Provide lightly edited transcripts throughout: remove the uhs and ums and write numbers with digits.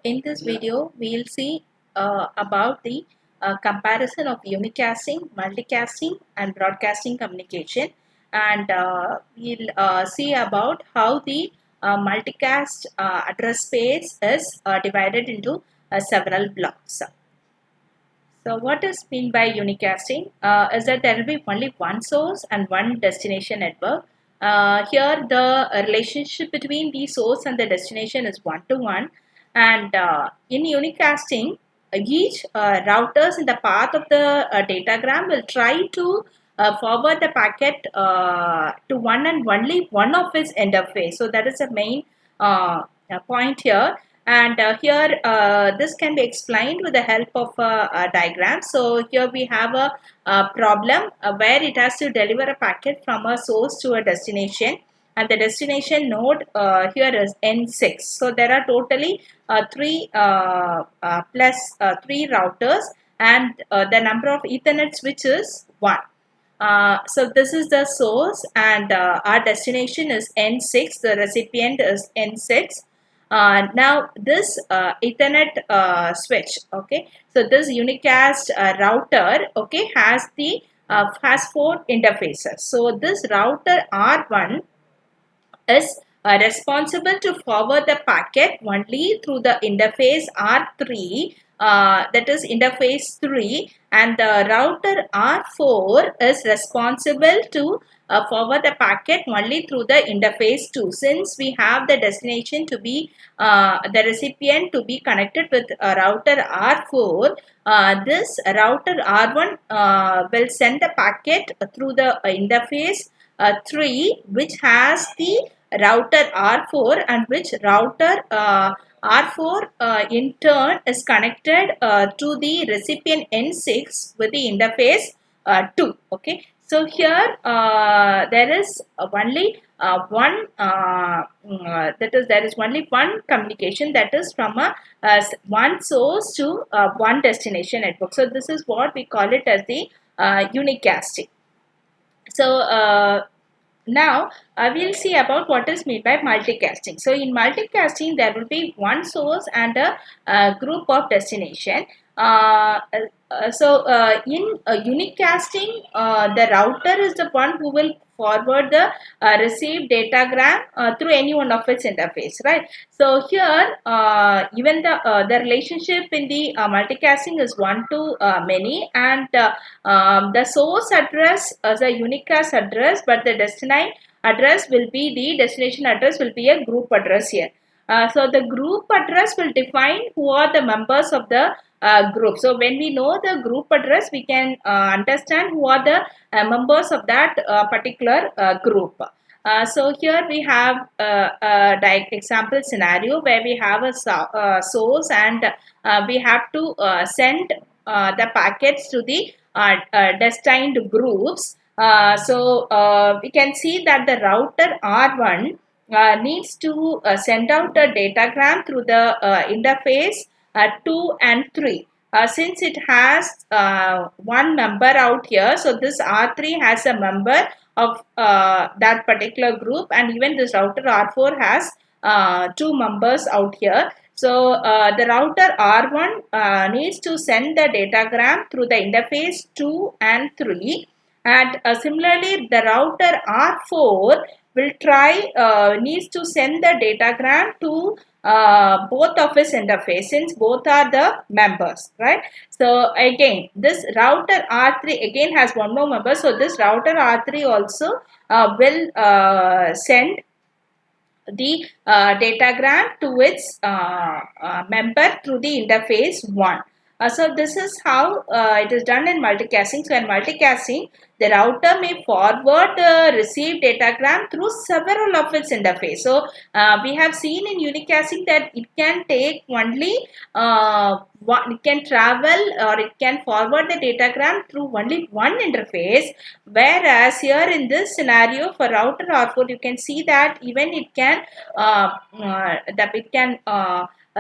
in this video, we'll see about the comparison of unicasting, multicasting, and broadcasting communication, and we'll see about how the multicast address space is divided into several blocks. So what is mean by unicasting is that there will be only one source and one destination network. Here the relationship between the source and the destination is one-to-one, and in unicasting each routers in the path of the datagram will try to forward the packet to one and only one of its interface. So that is the main point here. And here this can be explained with the help of a diagram. So here we have a problem where it has to deliver a packet from a source to a destination, and the destination node here is N6. So there are totally three routers, and the number of Ethernet switches 1. So this is the source, and our destination is N6, the recipient is N6. Now this Ethernet switch, okay, so this unicast router, okay, has 4 interfaces. So this router R1 is responsible to forward the packet only through the interface R3, that is interface 3, and the router R4 is responsible to forward the packet only through the interface 2. Since we have the destination to be the recipient to be connected with router R4, this router R1 will send the packet through the interface 3, which has the router R4, and which router R4 in turn is connected to the recipient N6 with the interface 2. Okay, so here there is only one there is only one communication, that is from one source to one destination network. So this is what we call it as the unicasting. So now we'll see about what is meant by multicasting. So in multicasting, there will be one source and a group of destination. In unicasting, the router is the one who will forward the received datagram through any one of its interface, right? So here even the relationship in the multicasting is one to many, and the source address is a unicast address, but the destination address will be a group address here. So the group address will define who are the members of the group. So when we know the group address, we can understand who are the members of that particular group. So here we have a example scenario where we have a source, and we have to send the packets to the destined groups. So we can see that the router R1 needs to send out a datagram through the interface 2 and 3. Since it has one member out here, so this R3 has a member of that particular group, and even this router R4 has 2 members out here. So the router R1 needs to send the datagram through the interface 2 and 3, and similarly the router R4 will needs to send the datagram to both of its interface, since both are the members, right? So again, this router R3 again has one more member, so this router R3 also will send the datagram to its member through the interface 1. So this is how it is done in multicasting. So in multicasting, the router may forward the received datagram through several of its interface. So we have seen in unicasting that it can take only it can travel or it can forward the datagram through only one interface, whereas here in this scenario for router R4, you can see that even it can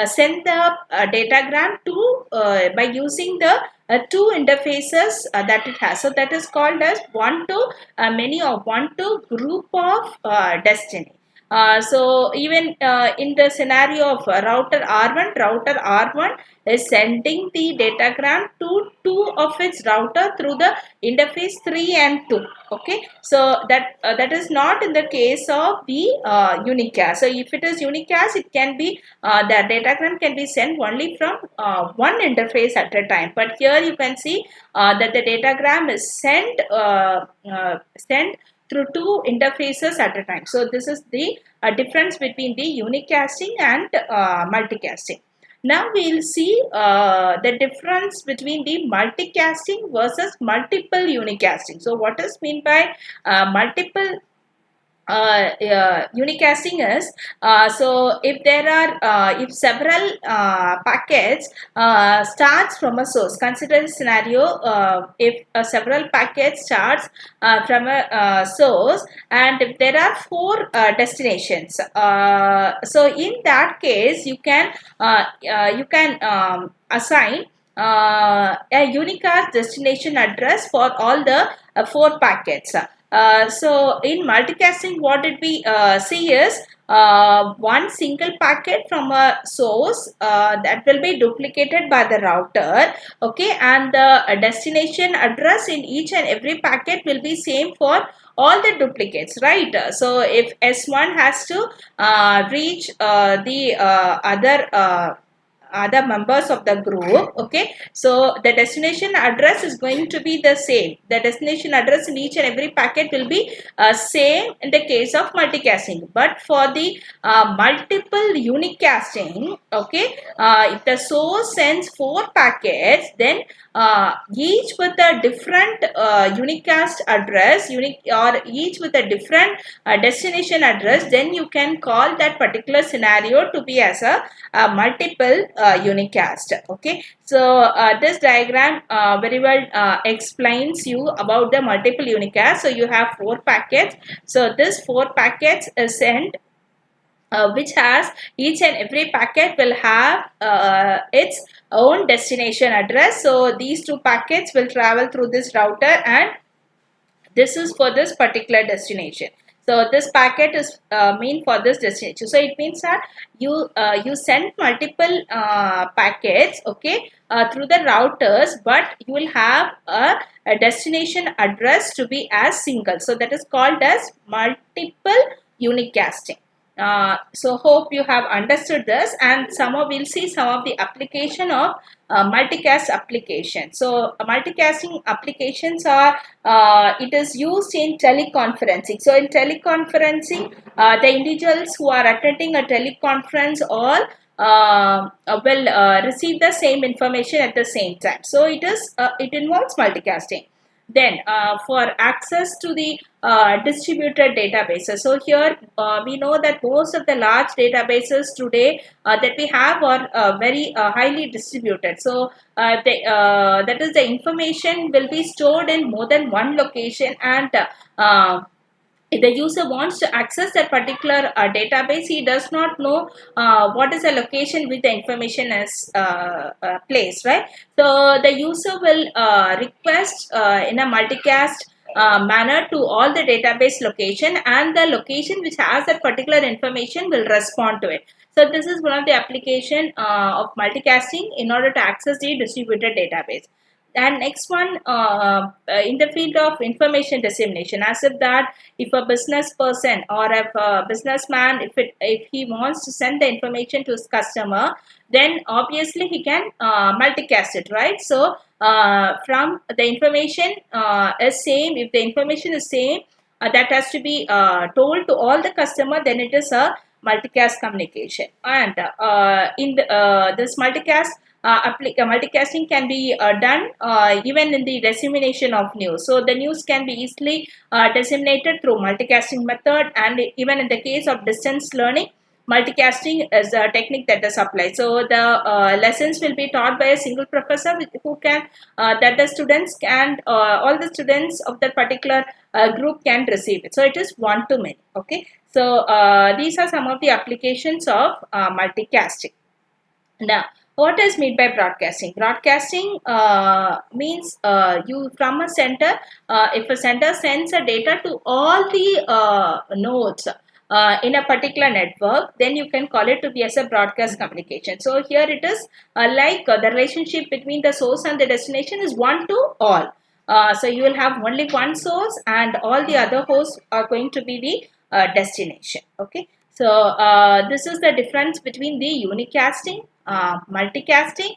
send the datagram to by using the 2 interfaces that it has. So that is called as one to many or one to group of destiny. So even in the scenario of router R1 is sending the datagram to two of its router through the interface 3 and 2. Okay, so that is not in the case of the unicast. So if it is unicast, it can be the datagram can be sent only from one interface at a time. But here you can see that the datagram is sent through two interfaces at a time. So this is the difference between the unicasting and multicasting. Now we will see the difference between the multicasting versus multiple unicasting. So what is meant by multiple unicasting is so if there are if several packets starts from a source. Consider a scenario if several packets starts from a source, and if there are four destinations, so in that case you can assign a unicast destination address for all the four packets. So in multicasting, what did we see is one single packet from a source that will be duplicated by the router. Okay, and the destination address in each and every packet will be same for all the duplicates, right? So if S1 has to reach the other members of the group, okay, so the destination address is going to be the same. The destination address in each and every packet will be same in the case of multicasting. But for the multiple unicasting, okay, if the source sends four packets, then each with a different unicast address, or each with a different destination address, then you can call that particular scenario to be as a multiple unicast. Okay, so this diagram very well explains you about the multiple unicast. So you have four packets. So this four packets is sent, which has each and every packet will have its own destination address. So these two packets will travel through this router, and this is for this particular destination. So this packet is mean for this destination. So it means that you send multiple packets, okay, through the routers, but you will have a destination address to be as single. So that is called as multiple unicasting. So hope you have understood this, and we'll see some of the application of multicast application. So multicasting applications are it is used in teleconferencing. So in teleconferencing, the individuals who are attending a teleconference all will receive the same information at the same time. So it involves multicasting. Then for access to the distributed databases. So here we know that most of the large databases today that we have are very highly distributed. So that is, the information will be stored in more than one location, and if the user wants to access that particular database, he does not know what is the location which the information is placed, right? So the user will request in a multicast manner to all the database location, and the location which has that particular information will respond to it. So this is one of the application of multicasting in order to access the distributed database. And next one, in the field of information dissemination, as if that if a business person or if a businessman, if he wants to send the information to his customer, then obviously he can multicast it, right? So from the information is same, if the information is same, that has to be told to all the customer, then it is a multicast communication. And in this multicast multicasting can be done even in the dissemination of news. So the news can be easily disseminated through multicasting method, and even in the case of distance learning, multicasting is a technique that is applied. So the lessons will be taught by a single professor who can that the students can all the students of that particular group can receive it. So it is one to many. Okay, so these are some of the applications of multicasting. Now, what is meant by broadcasting? Broadcasting means you from a center, if a center sends a data to all the nodes, in a particular network, then you can call it to be as a broadcast communication. So here it is the relationship between the source and the destination is one to all. So you will have only one source and all the other hosts are going to be the destination. Okay. So this is the difference between the unicasting, multicasting,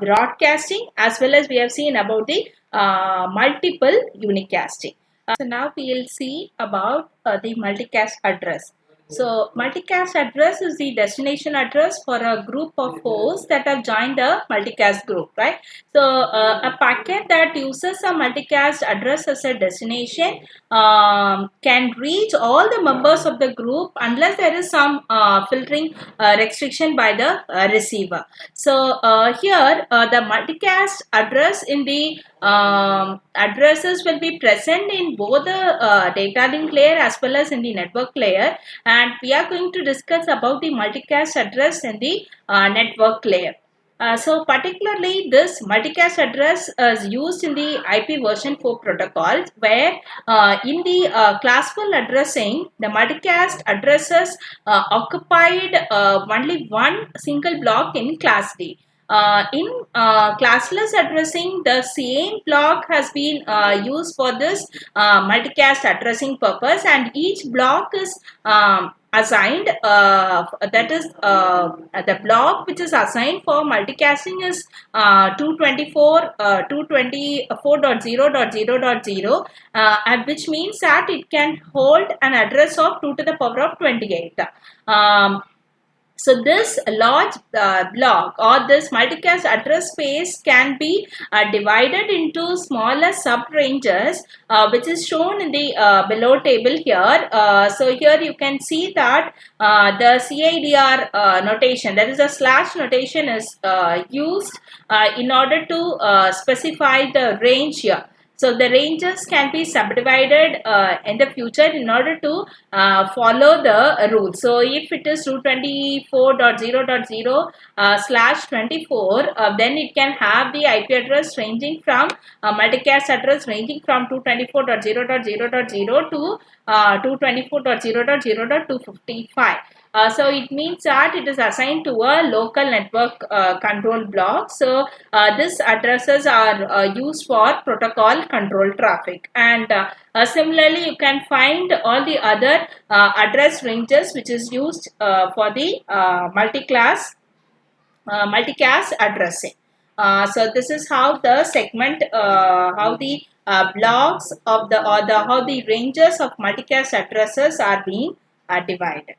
broadcasting, as well as we have seen about the multiple unicasting. So now we will see about the multicast address. So multicast address is the destination address for a group of hosts that have joined the multicast group, right? So a packet that uses a multicast address as a destination can reach all the members of the group unless there is some filtering restriction by the receiver. So here the multicast address in the addresses will be present in both the data link layer as well as in the network layer, and we are going to discuss about the multicast address in the network layer. So particularly this multicast address is used in the IP version 4 protocols, where in the classful addressing, the multicast addresses occupied only one single block in class D. In classless addressing, the same block has been used for this multicast addressing purpose, and each block is assigned, that is the block which is assigned for multicasting is 224.0.0.0, which means that it can hold an address of 2 to the power of 28. So this large block or this multicast address space can be divided into smaller sub-ranges, which is shown in the below table here. So here you can see that the CIDR notation, that is a slash notation, is used in order to specify the range here. So the ranges can be subdivided in the future in order to follow the rule. So if it is 224.0.0 /24, then it can have the IP address ranging from multicast address ranging from 224.0.0.0 to 224.0.0.255. So it means that it is assigned to a local network control block. So these addresses are used for protocol control traffic, and similarly you can find all the other address ranges which is used for the multicast addressing. So this is how the segment, how the blocks of the how the ranges of multicast addresses are being divided.